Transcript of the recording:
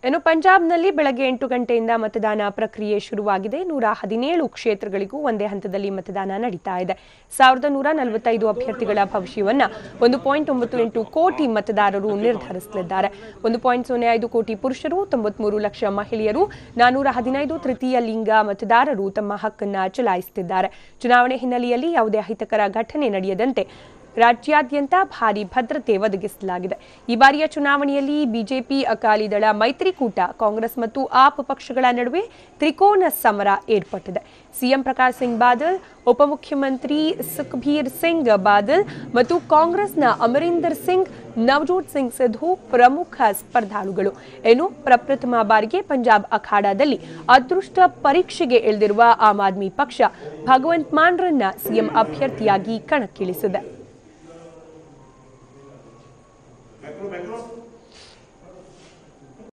ಇನ್ನು ಪಂಜಾಬ್ನಲ್ಲಿ ಬೆಳಗ್ಗೆ 8 ಗಂಟೆಯಿಂದ ಮತದಾನ ಪ್ರಕ್ರಿಯೆ ಶುರುವಾಗಿದೆ. 117 ಕ್ಷೇತ್ರಗಳಿಗೂ ಒಂದೇ ಹಂತದಲ್ಲಿ ಮತದಾನ ನಡೀತಾ ಇದೆ. 1145 ಅಭ್ಯರ್ಥಿಗಳ ಭವಿಷ್ಯವನ್ನ 1.98 ಕೋಟಿ ಮತದಾರರು ನಿರ್ಧರಿಸಲಿದ್ದಾರೆ. 1.05 ಕೋಟಿ ಪುರುಷರು, 93 ಲಕ್ಷ ಮಹಿಳೆಯರು, 415 ತೃತೀಯ ಲಿಂಗ ಮತದಾರರು ತಮ್ಮ ಹಕ್ಕನ್ನು ಚಲಾಯಿಸುತ್ತಿದ್ದಾರೆ. ಚುನಾವಣೆ ಹಿನ್ನೆಲೆಯಲ್ಲಿ ಯಾವುದೇ ಅಹಿತಕರ ಘಟನೆ ನಡೆಯದಂತೆ ರಾಜ್ಯಾದ್ಯಂತ ಭಾರಿ ಭದ್ರತೆ ಒದಗಿಸಲಾಗಿದೆ. ಈ ಬಾರಿಯ ಚುನಾವಣೆಯಲ್ಲಿ ಬಿಜೆಪಿ, ಅಕಾಲಿ ದಳ ಮೈತ್ರಿಕೂಟ, ಕಾಂಗ್ರೆಸ್ ಮತ್ತು ಆಪ್ ಪಕ್ಷಗಳ ನಡುವೆ ತ್ರಿಕೋನ ಸಮರ ಏರ್ಪಟ್ಟಿದೆ. ಸಿಎಂ ಪ್ರಕಾಶ್ ಸಿಂಗ್ ಬಾದಲ್, ಉಪಮುಖ್ಯಮಂತ್ರಿ ಸುಖಬೀರ್ ಸಿಂಗ್ ಬಾದಲ್ ಮತ್ತು ಕಾಂಗ್ರೆಸ್ನ ಅಮರಿಂದರ್ ಸಿಂಗ್, ನವಜೋತ್ ಸಿಂಗ್ ಸಿಧು ಪ್ರಮುಖ ಸ್ಪರ್ಧಾಳುಗಳು. ಇನ್ನು ಪ್ರಪ್ರಥಮ ಬಾರಿಗೆ ಪಂಜಾಬ್ ಅಖಾಡದಲ್ಲಿ ಅದೃಷ್ಟ ಪರೀಕ್ಷೆಗೆ ಇಳಿದಿರುವ ಆಮ್ ಆದ್ಮಿ ಪಕ್ಷ ಭಗವಂತ್ ಮಾನ್ರನ್ನ ಸಿಎಂ ಅಭ್ಯರ್ಥಿಯಾಗಿ ಕಣಕ್ಕಿಳಿಸಿದೆ.